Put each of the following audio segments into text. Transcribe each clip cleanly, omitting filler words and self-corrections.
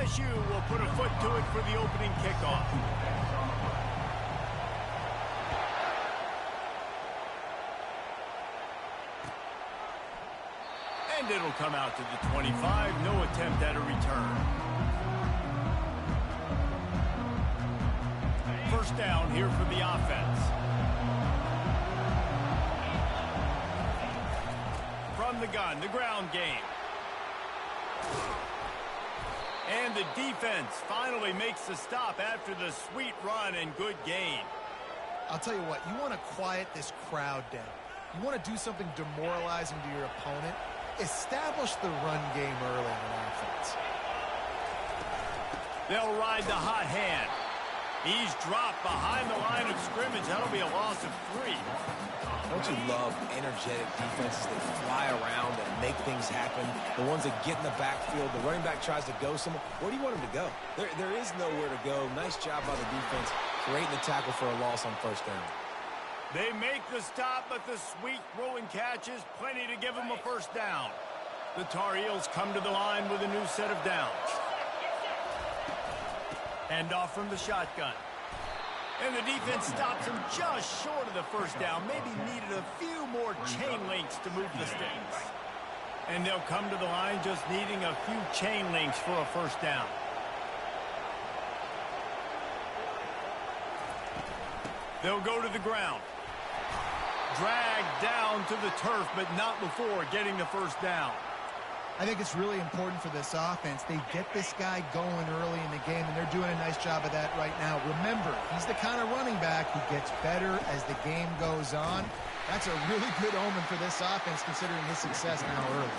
LSU will put a foot to it for the opening kickoff. And it'll come out to the 25. No attempt at a return. First down here for the offense. From the gun, the ground game. And the defense finally makes the stop after the sweet run and good gain. I'll tell you what, you want to quiet this crowd down. You want to do something demoralizing to your opponent. Establish the run game early in offense. They'll ride the hot hand. He's dropped behind the line of scrimmage. That'll be a loss of 3. Don't you love energetic defenses that fly around and make things happen? The ones that get in the backfield, the running back tries to go somewhere. Where do you want him to go? There is nowhere to go. Nice job by the defense creating the tackle for a loss on first down. They make the stop, but the sweet throw and catch is plenty to give them a first down. The Tar Heels come to the line with a new set of downs. Hand off from the shotgun. And the defense stops him just short of the first down. Maybe needed a few more chain links to move the sticks. And they'll come to the line just needing a few chain links for a first down. They'll go to the ground. Dragged down to the turf, but not before getting the first down. I think it's really important for this offense. They get this guy going early in the game, and they're doing a nice job of that right now. Remember, he's the kind of running back who gets better as the game goes on. That's a really good omen for this offense, considering his success now early.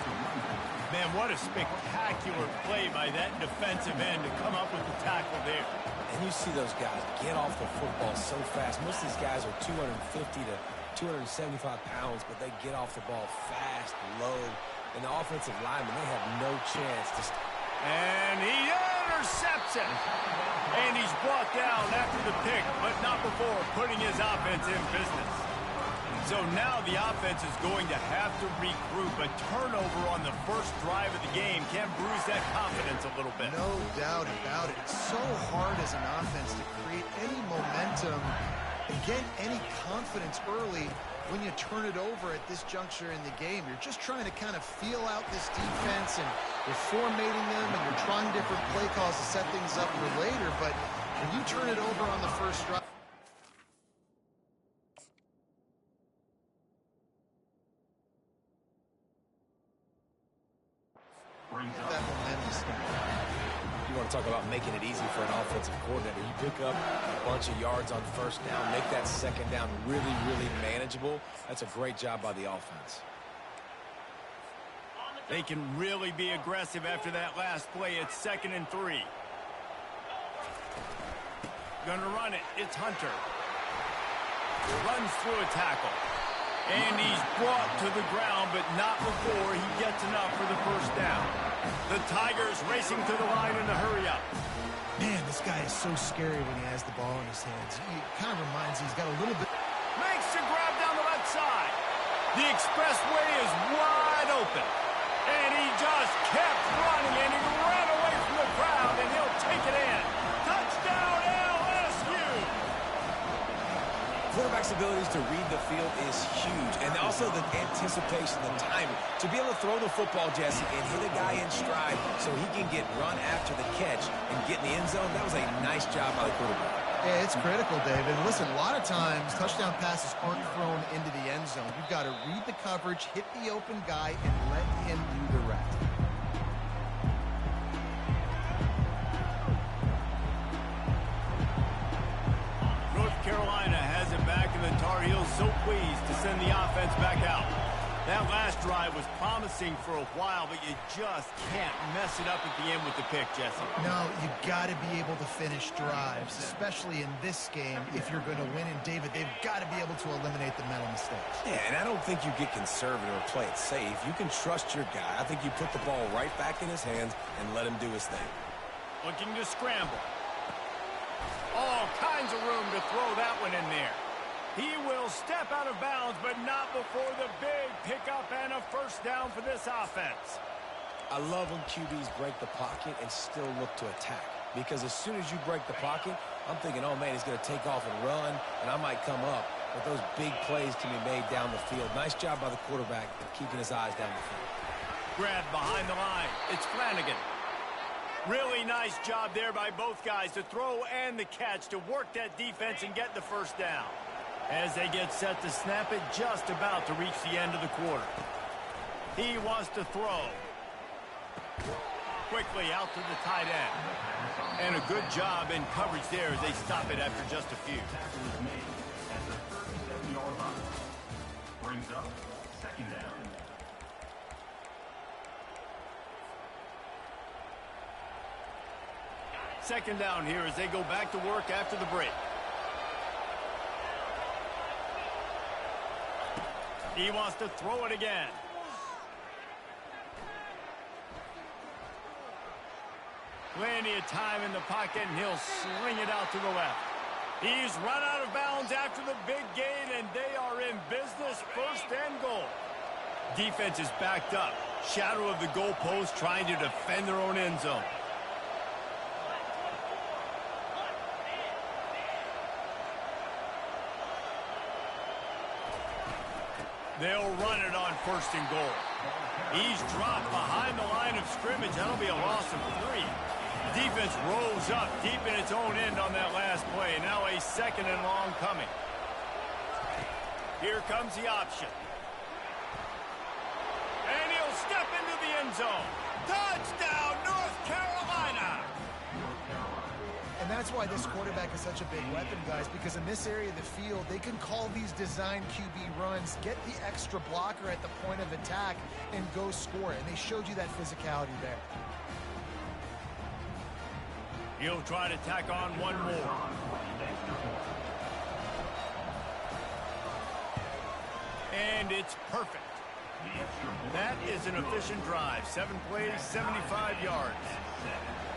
Man, what a spectacular play by that defensive end to come up with the tackle there. And you see those guys get off the football so fast. Most of these guys are 250 to 275 pounds, but they get off the ball fast, low. And the offensive linemen, they have no chance to... And he intercepts it. And he's brought down after the pick, but not before putting his offense in business. So now the offense is going to have to regroup. A turnover on the first drive of the game can bruise that confidence a little bit. No doubt about it. It's so hard as an offense to create any momentum and get any confidence early when you turn it over at this juncture in the game. You're just trying to kind of feel out this defense, and you're formatting them, and you're trying different play calls to set things up for later. But when you turn it over on the first drive, that momentum start. You want to talk about making it easy for an offensive coordinator. You pick up a bunch of yards on first down, make that second down really, really manageable. That's a great job by the offense. They can really be aggressive after that last play. It's 2nd and 3. Gonna run it. It's Hunter. Runs through a tackle. And he's brought to the ground, but not before he gets enough for the first down. The Tigers racing to the line in a hurry-up. Man, this guy is so scary when he has the ball in his hands. He kind of reminds me he's got a little bit... Makes the grab down the left side. The expressway is wide open. And he just kept running, and he ran away from the crowd, and he'll take it in. Touchdown, LSU! Quarterback's abilities to read the field is huge, and also the anticipation, the timing. To be able to throw the football, Jesse, and hit a guy in stride so he can get run after the catch and get in the end zone, that was a nice job by the quarterback. Yeah, it's critical, David. Listen, a lot of times, touchdown passes aren't thrown into the end zone. You've got to read the coverage, hit the open guy, and let him do the rest. North Carolina has it back, and the Tar Heels so pleased to send the offense back out. That last drive was promising for a while, but you just can't mess it up at the end with the pick, Jesse. No, you got to be able to finish drives, especially in this game. If you're going to win, and David, they've got to be able to eliminate the mental mistakes. Yeah, and I don't think you get conservative or play it safe. You can trust your guy. I think you put the ball right back in his hands and let him do his thing. Looking to scramble. All kinds of room to throw that one in there. He will step out of bounds, but not before the big pickup and a first down for this offense. I love when QBs break the pocket and still look to attack. Because as soon as you break the pocket, I'm thinking, oh, man, he's going to take off and run, and I might come up. But those big plays can be made down the field. Nice job by the quarterback keeping his eyes down the field. Grab behind the line. It's Flanagan. Really nice job there by both guys to throw and the catch to work that defense and get the first down. As they get set to snap it, just about to reach the end of the quarter. He wants to throw. Quickly out to the tight end. And a good job in coverage there as they stop it after just a few. Brings up second down. Second down here as they go back to work after the break. He wants to throw it again. Plenty of time in the pocket, and he'll sling it out to the left. He's run out of bounds after the big gain, and they are in business, first and goal. Defense is backed up. Shadow of the goalpost trying to defend their own end zone. They'll run it on first and goal. He's dropped behind the line of scrimmage. That'll be a loss of 3. Defense rose up deep in its own end on that last play. Now a second and long coming. Here comes the option. And he'll step into the end zone. Touchdown, North Carolina! And that's why this quarterback is such a big weapon, guys, because in this area of the field, they can call these design QB runs, get the extra blocker at the point of attack, and go score it. And they showed you that physicality there. He'll try to tack on one more. And it's perfect. That is an efficient drive. 7 plays, 75 yards.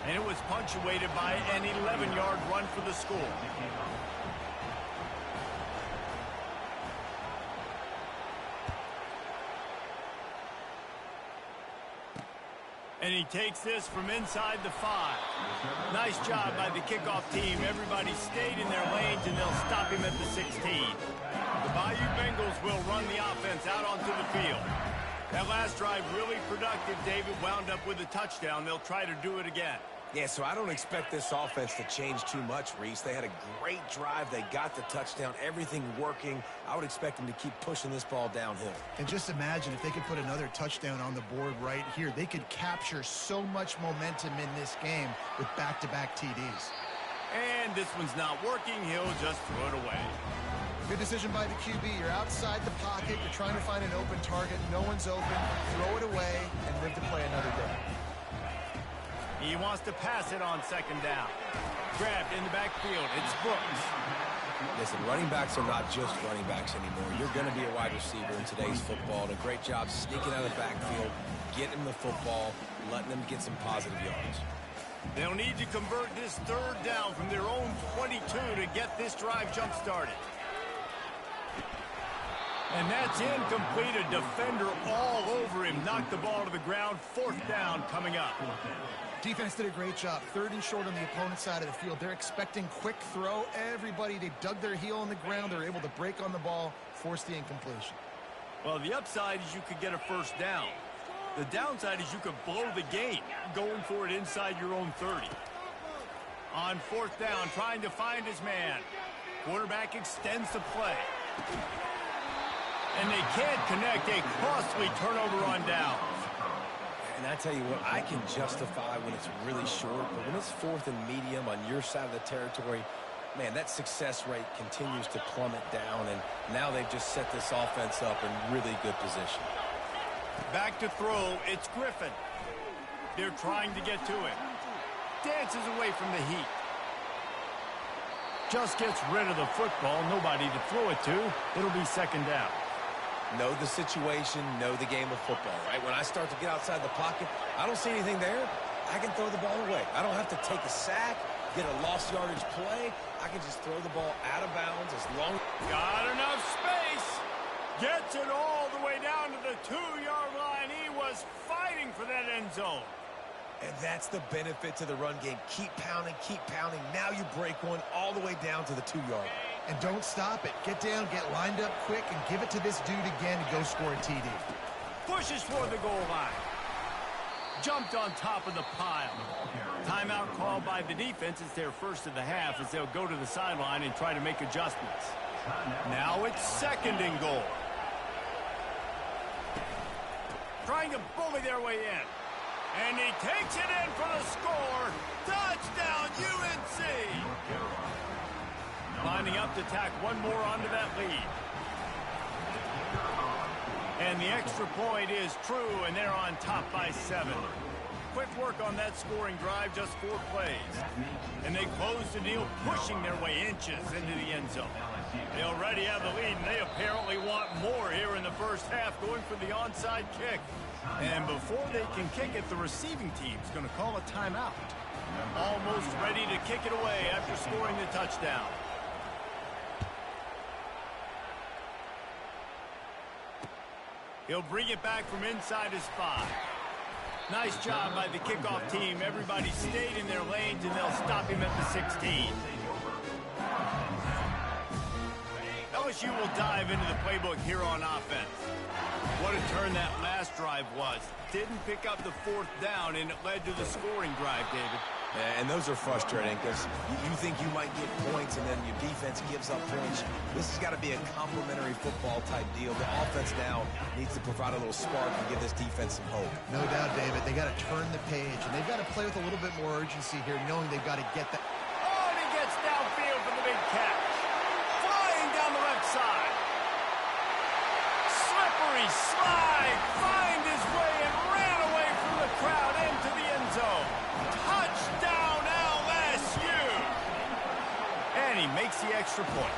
And it was punctuated by an 11-yard run for the score. And he takes this from inside the 5. Nice job by the kickoff team. Everybody stayed in their lanes, and they'll stop him at the 16. The Bayou Bengals will run the offense out onto the field. That last drive really productive. David wound up with a touchdown. They'll try to do it again. Yeah, so I don't expect this offense to change too much, Reese. They had a great drive. They got the touchdown. Everything working. I would expect them to keep pushing this ball downhill. And just imagine if they could put another touchdown on the board right here. They could capture so much momentum in this game with back-to-back TDs. And this one's not working. He'll just throw it away. Good decision by the QB. You're outside the pocket. You're trying to find an open target. No one's open. Throw it away and live to play another day. He wants to pass it on second down. Grabbed in the backfield. It's Brooks. Listen, running backs are not just running backs anymore. You're going to be a wide receiver in today's football. And a great job sneaking out of the backfield, getting the football, letting them get some positive yards. They'll need to convert this third down from their own 22 to get this drive jump-started. And that's incomplete. A defender all over him. Knocked the ball to the ground. Fourth down coming up. Defense did a great job. Third and short on the opponent's side of the field. They're expecting quick throw. Everybody, they dug their heel on the ground. They're able to break on the ball, force the incompletion. Well, the upside is you could get a first down. The downside is you could blow the game going for it inside your own 30. On fourth down, trying to find his man. Quarterback extends the play. And they can't connect. A costly turnover on downs. And I tell you what, I can justify when it's really short, but when it's fourth and medium on your side of the territory, man, that success rate continues to plummet down, and now they've just set this offense up in really good position. Back to throw, it's Griffin. They're trying to get to him. Dances away from the heat. Just gets rid of the football, nobody to throw it to. It'll be second down. Know the situation, know the game of football, right? When I start to get outside the pocket, I don't see anything there. I can throw the ball away. I don't have to take a sack, get a lost yardage play. I can just throw the ball out of bounds as long as... Got enough space. Gets it all the way down to the 2-yard line. He was fighting for that end zone. And that's the benefit to the run game. Keep pounding, keep pounding. Now you break one all the way down to the 2-yard. And don't stop it. Get down, get lined up quick, and give it to this dude again to go score a TD. Pushes for the goal line. Jumped on top of the pile. Timeout called by the defense. It's their first of the half as they'll go to the sideline and try to make adjustments. Now it's second and goal. Trying to bully their way in. And he takes it in for the score. Touchdown, UNC! Lining up to tack one more onto that lead. And the extra point is true, and they're on top by 7. Quick work on that scoring drive, just 4 plays. And they close the deal, pushing their way inches into the end zone. They already have the lead, and they apparently want more here in the first half, going for the onside kick. And before they can kick it, the receiving team's going to call a timeout. Almost ready to kick it away after scoring the touchdown. He'll bring it back from inside his 5. Nice job by the kickoff team. Everybody stayed in their lanes, and they'll stop him at the 16. LSU will dive into the playbook here on offense. What a turn that last drive was. Didn't pick up the 4th down, and it led to the scoring drive, David. Yeah, and those are frustrating because you think you might get points and then your defense gives up points. This has got to be a complementary football type deal. The offense now needs to provide a little spark and give this defense some hope. No doubt, David. They got to turn the page, and they've got to play with a little bit more urgency here, knowing they've got to get that. Oh, and he gets downfield for the big catch. Flying down the left side. Slippery slide. Find his way and ran away from the crowd into the end zone. Touchdown, LSU! And he makes the extra point.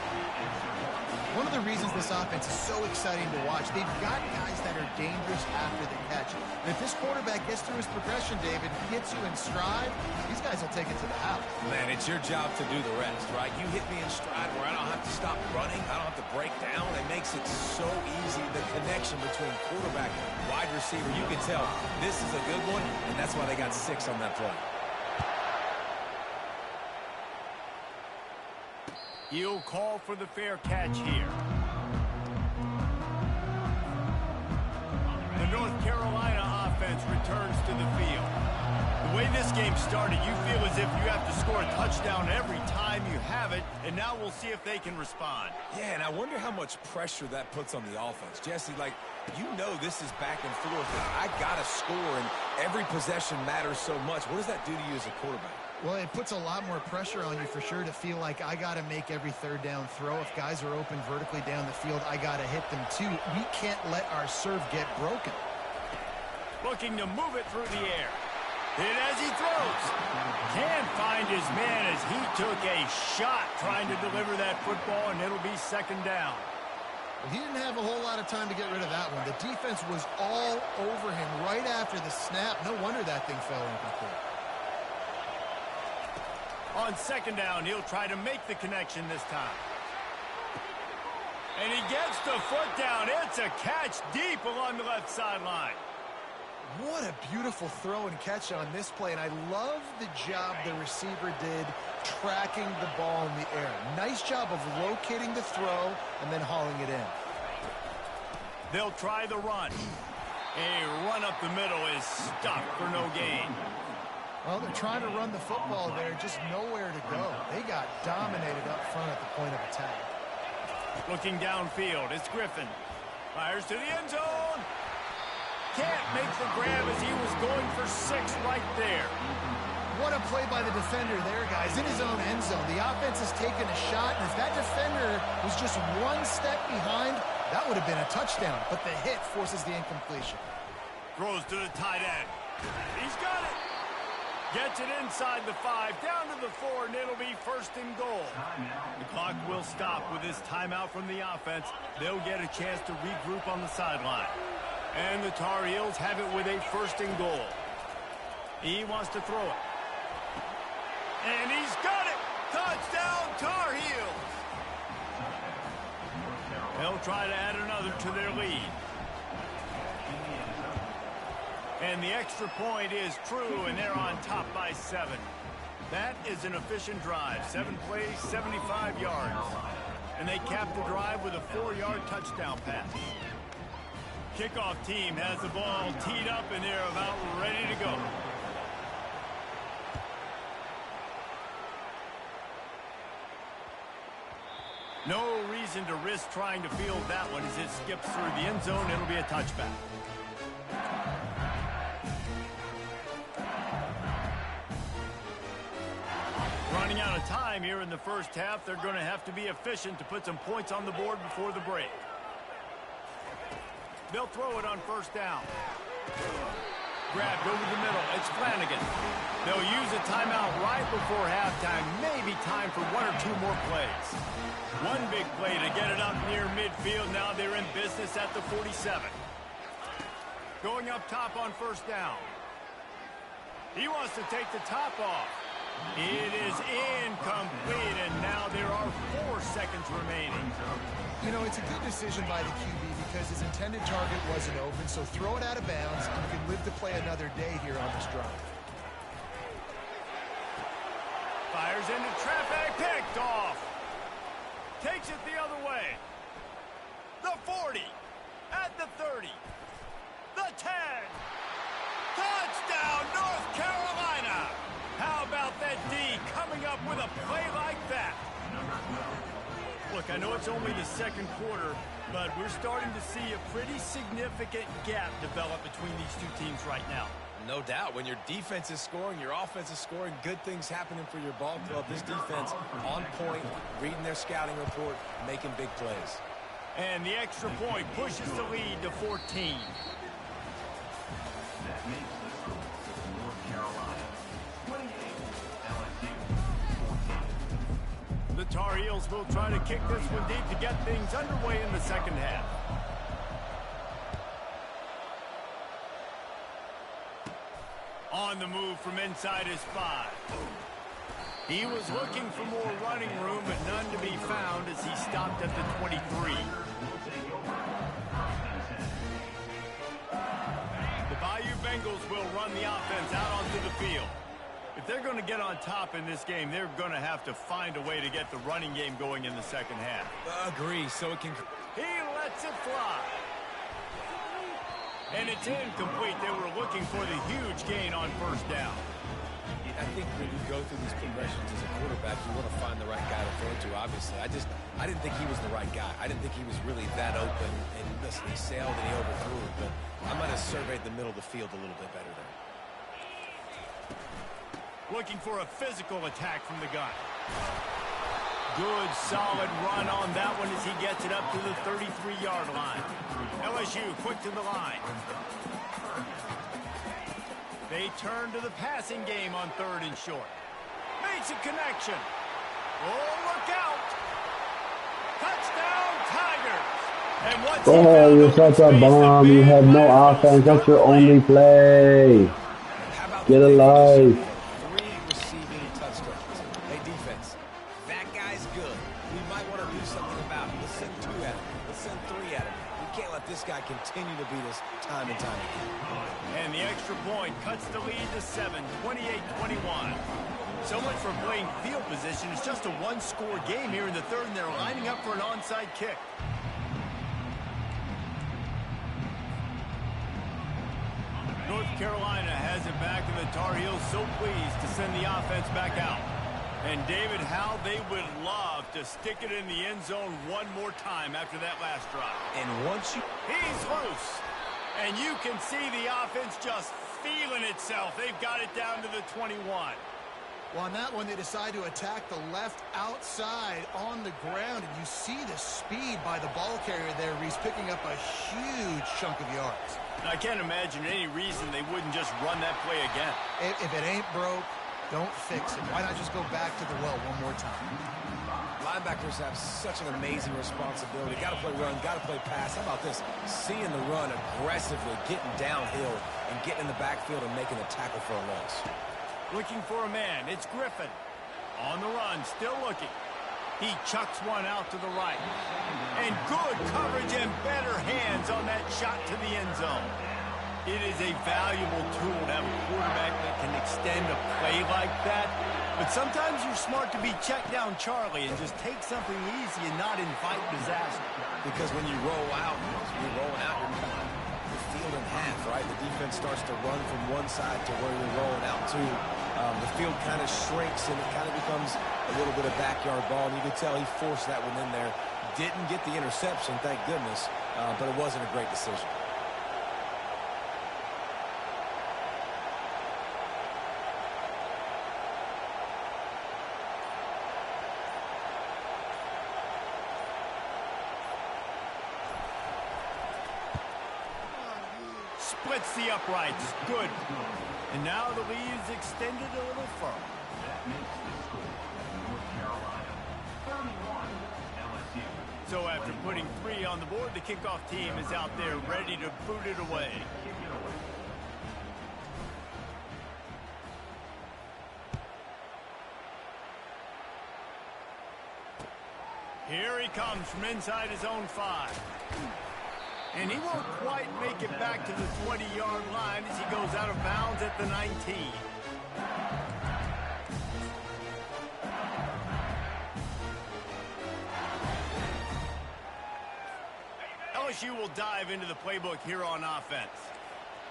One of the reasons this offense is so exciting to watch, they've got guys that are dangerous after the catch. And if this quarterback gets through his progression, David, hits you in stride, these guys will take it to the house. Man, it's your job to do the rest, right? You hit me in stride where I don't have to stop running. I don't have to break down. It makes it so easy. The connection between quarterback and wide receiver, you can tell this is a good one, and that's why they got 6 on that play. He'll call for the fair catch here. The North Carolina offense returns to the field. The way this game started, you feel as if you have to score a touchdown every time you have it, and now we'll see if they can respond. Yeah, and I wonder how much pressure that puts on the offense. Jesse, like, you know this is back and forth. I got to score, and every possession matters so much. What does that do to you as a quarterback? Well, it puts a lot more pressure on you for sure to feel like I got to make every 3rd down throw. If guys are open vertically down the field, I got to hit them too. We can't let our serve get broken. Looking to move it through the air. Hit as he throws. Can't find his man as he took a shot trying to deliver that football, and it'll be 2nd down. Well, he didn't have a whole lot of time to get rid of that one. The defense was all over him right after the snap. No wonder that thing fell incomplete. On 2nd down, he'll try to make the connection this time. And he gets the foot down. It's a catch deep along the left sideline. What a beautiful throw and catch on this play, and I love the job the receiver did tracking the ball in the air. Nice job of locating the throw and then hauling it in. They'll try the run. A run up the middle is stopped for no gain. Well, they're trying to run the football there, just nowhere to go. They got dominated up front at the point of attack. Looking downfield, it's Griffin. Fires to the end zone. Can't make the grab as he was going for 6 right there. What a play by the defender there, guys, in his own end zone. The offense has taken a shot, and if that defender was just 1 step behind, that would have been a touchdown. But the hit forces the incompletion. Throws to the tight end. He's got it. Gets it inside the 5, down to the 4, and it'll be 1st and goal. The clock will stop with this timeout from the offense. They'll get a chance to regroup on the sideline. And the Tar Heels have it with a 1st and goal. He wants to throw it. And he's got it! Touchdown, Tar Heels! They'll try to add another to their lead. And the extra point is true, and they're on top by 7. That is an efficient drive. 7 plays, 75 yards. And they cap the drive with a 4-yard touchdown pass. Kickoff team has the ball teed up, and they're about ready to go. No reason to risk trying to field that one as it skips through the end zone. It'll be a touchback. Running out of time here in the first half. They're going to have to be efficient to put some points on the board before the break. They'll throw it on first down. Grabbed over the middle. It's Flanagan. They'll use a timeout right before halftime. Maybe time for 1 or 2 more plays. One big play to get it up near midfield. Now they're in business at the 47. Going up top on first down. He wants to take the top off. It is incomplete, and now there are 4 seconds remaining. You know, it's a good decision by the QB because his intended target wasn't open, so throw it out of bounds, and you can live to play another day here on this drive. Fires into traffic, picked off. Takes it the other way. The 40, at the 30, the 10. Touchdown, North Carolina. How about that D coming up with a play like that? Look, I know it's only the second quarter, but we're starting to see a pretty significant gap develop between these two teams right now. No doubt. When your defense is scoring, your offense is scoring, good things happening for your ball club. This defense on point, reading their scouting report, making big plays. And the extra point pushes the lead to 14. That makes the score North Carolina 28, LSU 14. The Tar Heels will try to kick this one deep to get things underway in the second half. On the move from inside his 5. He was looking for more running room, but none to be found as he stopped at the 23. The Bayou Bengals will run the offense out onto the field. If they're going to get on top in this game, they're going to have to find a way to get the running game going in the second half. Agree, so it can... He lets it fly. And it's incomplete. They were looking for the huge gain on first down. I think when you go through these progressions as a quarterback, you want to find the right guy to throw to, obviously. I didn't think he was the right guy. I didn't think he was really that open. And listen, he sailed and he overthrew it, but I might have surveyed the middle of the field a little bit better there. Looking for a physical attack from the gun. Good, solid run on that one as he gets it up to the 33-yard line. LSU quick to the line. They turn to the passing game on 3rd and short. Makes a connection. Oh, look out. Touchdown, Tigers. And what's oh, you're such a bomb. You have no offense. That's your only play. Get alive. 3 receiving touchdowns. Hey, defense, that guy's good. We might want to do something about it. Let's send 2 at him. Let's send 3 at him. We can't let this guy continue to beat us time and time again. And the extra point cuts the lead to 7, 28-21. So much for playing field position. It's just a 1-score game here in the 3rd, and they're lining up for an onside kick. North Carolina has it back, and the Tar Heels so pleased to send the offense back out. And David, how they would love to stick it in the end zone one more time after that last drive. And once you... He's loose. And you can see the offense just feeling itself. They've got it down to the 21. Well, on that one, they decide to attack the left outside on the ground, and you see the speed by the ball carrier there. He's picking up a huge chunk of yards. I can't imagine any reason they wouldn't just run that play again. If it ain't broke, don't fix it. Why not just go back to the well one more time? Linebackers have such an amazing responsibility. Got to play run, got to play pass. How about this? Seeing the run aggressively, getting downhill, and getting in the backfield and making a tackle for a loss. Looking for a man. It's Griffin. On the run, still looking. He chucks one out to the right. And good coverage and better hands on that shot to the end zone. It is a valuable tool to have a quarterback that can extend a play like that. But sometimes you're smart to be check down Charlie and just take something easy and not invite disaster. Because when you roll out, you're rolling out, you're field in half, right? The defense starts to run from one side to where you're rolling out to. The field kind of shrinks and it kind of becomes a little bit of backyard ball. And you can tell he forced that one in there. Didn't get the interception, thank goodness, but it wasn't a great decision. Splits the uprights. Good. And now the lead is extended a little further. That makes the score North Carolina 31, LSU. So after putting 3 on the board, the kickoff team is out there ready to boot it away. Here he comes from inside his own 5. And he won't quite make it back to the 20-yard line as he goes out of bounds at the 19. LSU will dive into the playbook here on offense.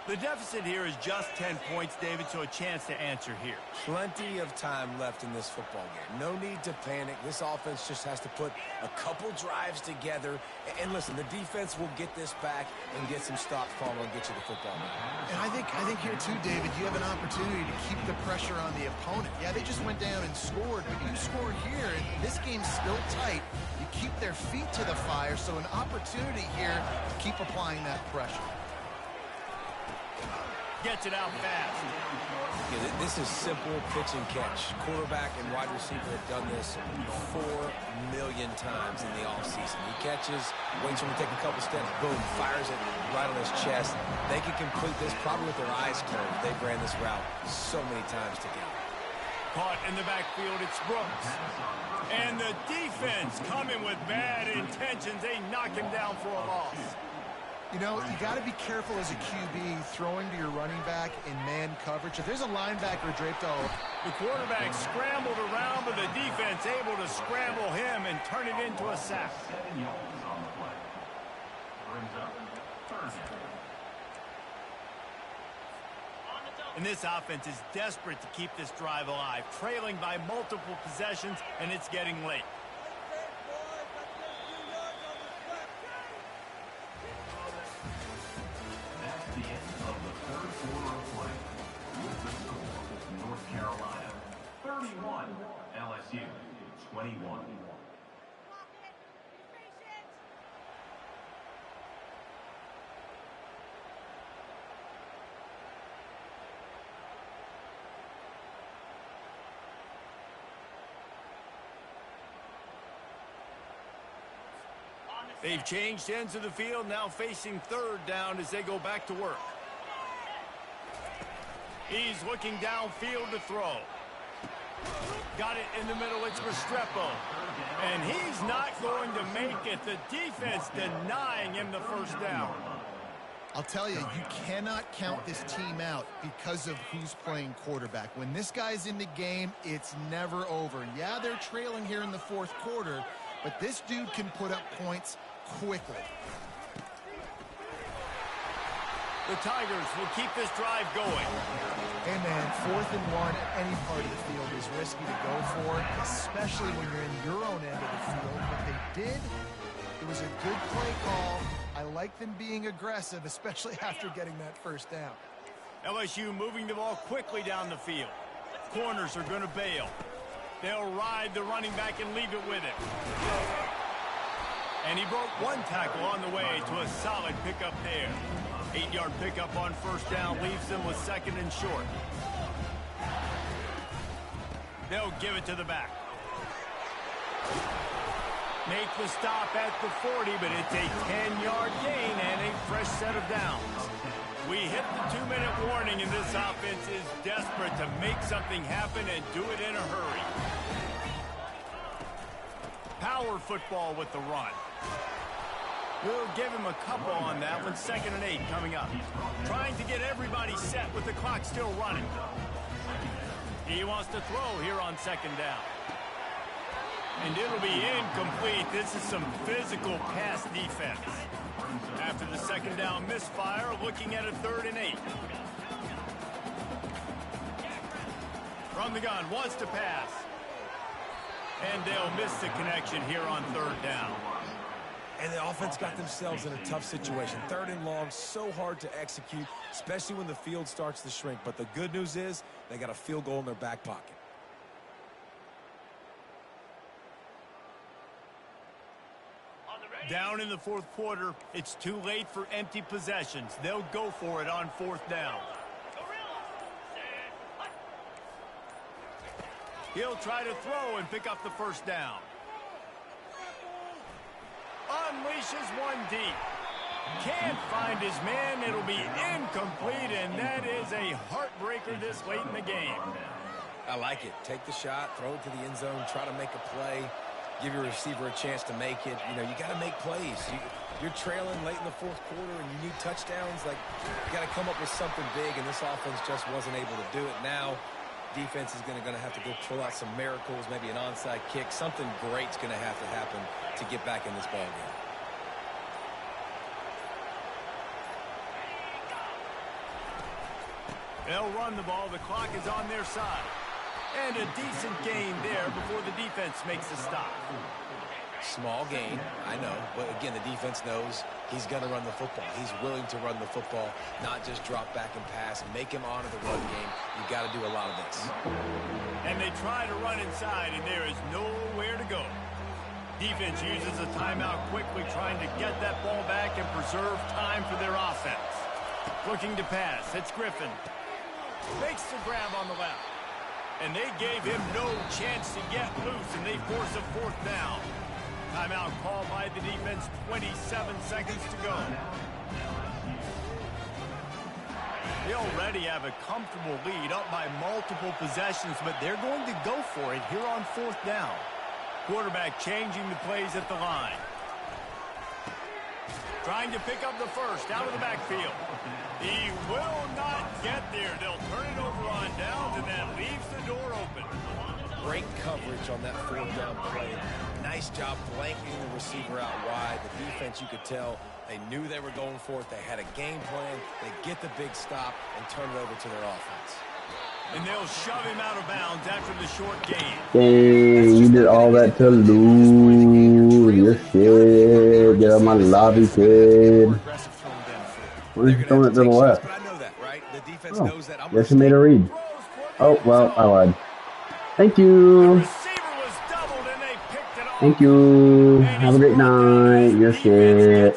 The deficit here is just 10 points, David, so a chance to answer here. Plenty of time left in this football game. No need to panic. This offense just has to put a couple drives together. And listen, the defense will get this back and get some stops following and get you the football game. And I think here too, David, you have an opportunity to keep the pressure on the opponent. Yeah, they just went down and scored, but you score here, and this game's still tight. You keep their feet to the fire, so an opportunity here to keep applying that pressure. Gets it out fast. Yeah, this is simple pitch and catch. Quarterback and wide receiver have done this 4 million times in the offseason. He catches, waits for him to take a couple steps, boom, fires it right on his chest. They can complete this probably with their eyes closed. They've ran this route so many times together. Caught in the backfield, it's Brooks. And the defense coming with bad intentions. They knock him down for a loss. You know, you got to be careful as a QB throwing to your running back in man coverage. If there's a linebacker draped over, the quarterback scrambled around, but the defense able to scramble him and turn it into a sack. 7 yards on the play. Brings up third down. And this offense is desperate to keep this drive alive, trailing by multiple possessions, and it's getting late. That's the end of the third quarter of play. With the score, North Carolina 31, LSU 21. They've changed ends of the field, now facing third down as they go back to work. He's looking downfield to throw. Got it in the middle, it's Restrepo. And he's not going to make it. The defense denying him the first down. I'll tell you, you cannot count this team out because of who's playing quarterback. When this guy's in the game, it's never over. Yeah, they're trailing here in the fourth quarter, but this dude can put up points quickly. The Tigers will keep this drive going. Hey, man, 4th and 1 at any part of the field is risky to go for, especially when you're in your own end of the field. What they did, it was a good play call. I like them being aggressive, especially after getting that first down. LSU moving the ball quickly down the field. Corners are going to bail. They'll ride the running back and leave it with him. And he broke one tackle on the way to a solid pickup there. 8-yard pickup on first down leaves them with second and short. They'll give it to the back. Make the stop at the 40, but it's a 10-yard gain and a fresh set of downs. We hit the 2-minute warning, and this offense is desperate to make something happen and do it in a hurry. Power football with the run. We'll give him a couple on that one. 2nd and 8 coming up. Trying to get everybody set with the clock still running. He wants to throw here on 2nd down. And it'll be incomplete. This is some physical pass defense. After the 2nd down misfire, looking at a 3rd and 8. From the gun, wants to pass. And they'll miss the connection here on 3rd down. And the offense got themselves in a tough situation. 3rd and long, so hard to execute, especially when the field starts to shrink. But the good news is they got a field goal in their back pocket. Down in the 4th quarter, it's too late for empty possessions. They'll go for it on 4th down. He'll try to throw and pick up the 1st down. Unleashes one deep. Can't find his man. It'll be incomplete, and that is a heartbreaker this late in the game. I like it. Take the shot, throw it to the end zone, try to make a play, give your receiver a chance to make it. You know, you got to make plays. You're trailing late in the 4th quarter, and you need touchdowns. Like, you got to come up with something big, and this offense just wasn't able to do it. Now, defense is going to have to go pull out some miracles, maybe an onside kick. Something great's going to have to happen to get back in this ball game. They'll run the ball. The clock is on their side. And a decent gain there before the defense makes a stop. Small gain, I know. But, again, the defense knows he's going to run the football. He's willing to run the football, not just drop back and pass. Make him honor the run game. You've got to do a lot of this. And they try to run inside, and there is nowhere to go. Defense uses a timeout quickly, trying to get that ball back and preserve time for their offense. Looking to pass. It's Griffin. Makes the grab on the left. And they gave him no chance to get loose, and they force a 4th down. Timeout called by the defense, 27 seconds to go. They already have a comfortable lead, up by multiple possessions, but they're going to go for it here on 4th down. Quarterback changing the plays at the line. Trying to pick up the 1st out of the backfield. He will not get there. They'll turn it over on downs, and that leaves the door open. Great coverage on that 4th down play. Nice job blanking the receiver out wide. The defense, you could tell, they knew they were going for it. They had a game plan. They get the big stop and turn it over to their offense. And they'll shove him out of bounds after the short gain. Dang, you did all that to lose. Your shit. Get out of my lobby, kid. Why are you throwing it to the left? Oh, guess you made a read. Oh, well, I lied. Thank you. Thank you. Have a great night. Your shit.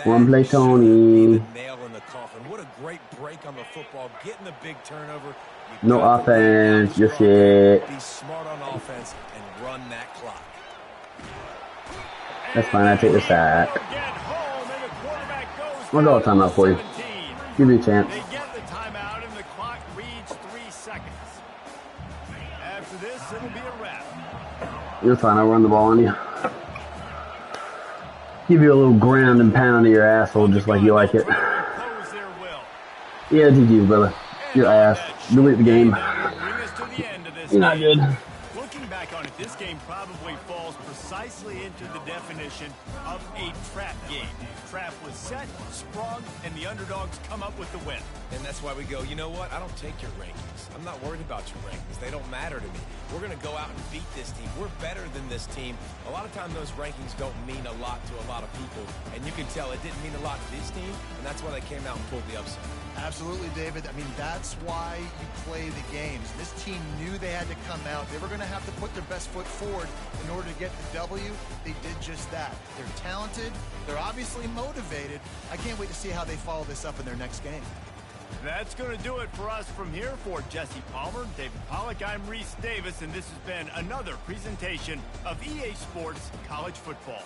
One play, Tony. What a great break on the football. Getting the big turnover. No offense. Your shit. Be smart on offense and run that clock. That's fine. I take the sack. I'll go a timeout for you. Give you a chance. They get the timeout, and the clock reads 3 seconds. After this, it'll be a wrap. You're fine. I'll run the ball on you. Give you a little ground and pound to your asshole just like you like it. Yeah, GG, brother. Your ass. Delete the game. You're not good. Looking back on it, this game probably falls precisely into the definition of a trap game. Trap was set, sprung, and the underdogs come up with the win. And that's why we go, you know what? I don't take your rankings. I'm not worried about your rankings. They don't matter to me. We're going to go out and beat this team. We're better than this team. A lot of times those rankings don't mean a lot to a lot of people. And you can tell it didn't mean a lot to this team, and that's why they came out and pulled the upset. Absolutely, David. I mean, that's why you play the games. This team knew they had to come out. They were going to have to put their best foot forward in order to get the W. They did just that. They're talented. They're obviously motivated. I can't wait to see how they follow this up in their next game. That's going to do it for us from here. For Jesse Palmer, David Pollack, I'm Reese Davis, and this has been another presentation of EA Sports College Football.